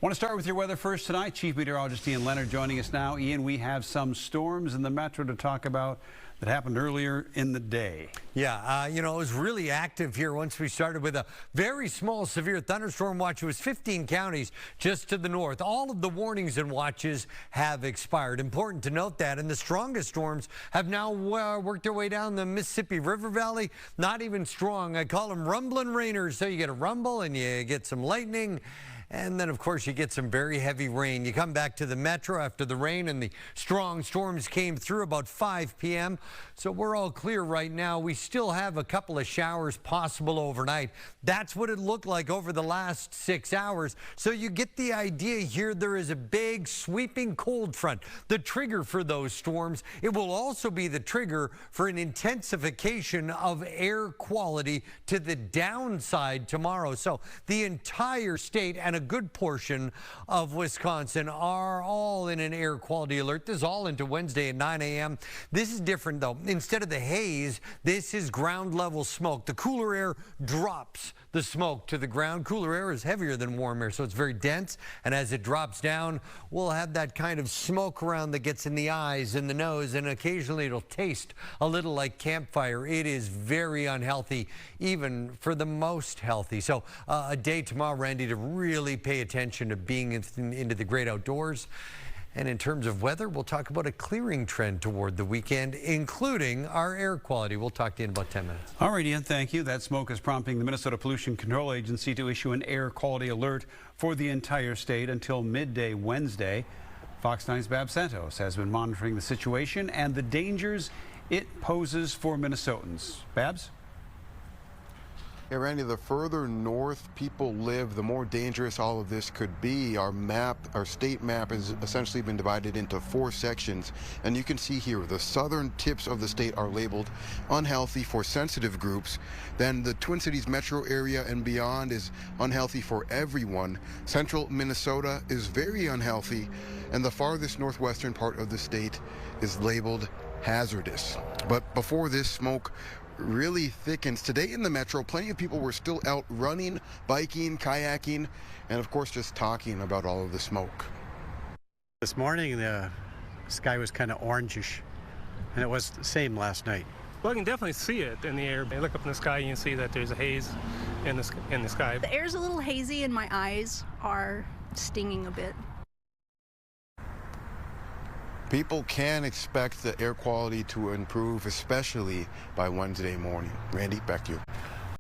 Want to start with your weather first tonight. Chief Meteorologist Ian Leonard joining us now. Ian, we have some storms in the metro to talk about that happened earlier in the day. Yeah, it was really active here once we started with a very small severe thunderstorm watch. It was 15 counties just to the north. All of the warnings and watches have expired. Important to note that. And the strongest storms have now worked their way down the Mississippi River Valley. Not even strong. I call them rumbling rainers. So you get a rumble and you get some lightning. And then, of course, you get some very heavy rain. You come back to the metro after the rain and the strong storms came through about 5 p.m. So we're all clear right now. We still have a couple of showers possible overnight. That's what it looked like over the last 6 hours. So you get the idea here. There is a big sweeping cold front, the trigger for those storms. It will also be the trigger for an intensification of air quality to the downside tomorrow. So the entire state and a good portion of Wisconsin are all in an air quality alert. This is all into Wednesday at 9 a.m. This is different, though. Instead of the haze, this is ground level smoke. The cooler air drops the smoke to the ground. Cooler air is heavier than warm air, so it's very dense. And as it drops down, we'll have that kind of smoke around that gets in the eyes and the nose, and occasionally it'll taste a little like campfire. It is very unhealthy, even for the most healthy. So a day tomorrow, Randy, to really pay attention to being into the great outdoors. And in terms of weather, we'll talk about a clearing trend toward the weekend, including our air quality. We'll talk to you in about 10 minutes. All right, Ian, thank you. That smoke is prompting the Minnesota Pollution Control Agency to issue an air quality alert for the entire state until midday Wednesday. Fox 9's Babs Santos has been monitoring the situation and the dangers it poses for Minnesotans. Babs? Yeah, Randy, the further north people live, the more dangerous all of this could be. Our state map has essentially been divided into 4 sections. And you can see here, the southern tips of the state are labeled unhealthy for sensitive groups. Then the Twin Cities metro area and beyond is unhealthy for everyone. Central Minnesota is very unhealthy. And the farthest northwestern part of the state is labeled hazardous. But before this smoke really thickens today in the metro, plenty of people were still out running, biking, kayaking, and of course just talking about all of the smoke. This morning the sky was kind of orangish, and it was the same last night. Well, you can definitely see it in the air. You look up in the sky, you can see that there's a haze in the sky. The air's a little hazy and my eyes are stinging a bit. People can expect the air quality to improve, especially by Wednesday morning. Randy, back to you.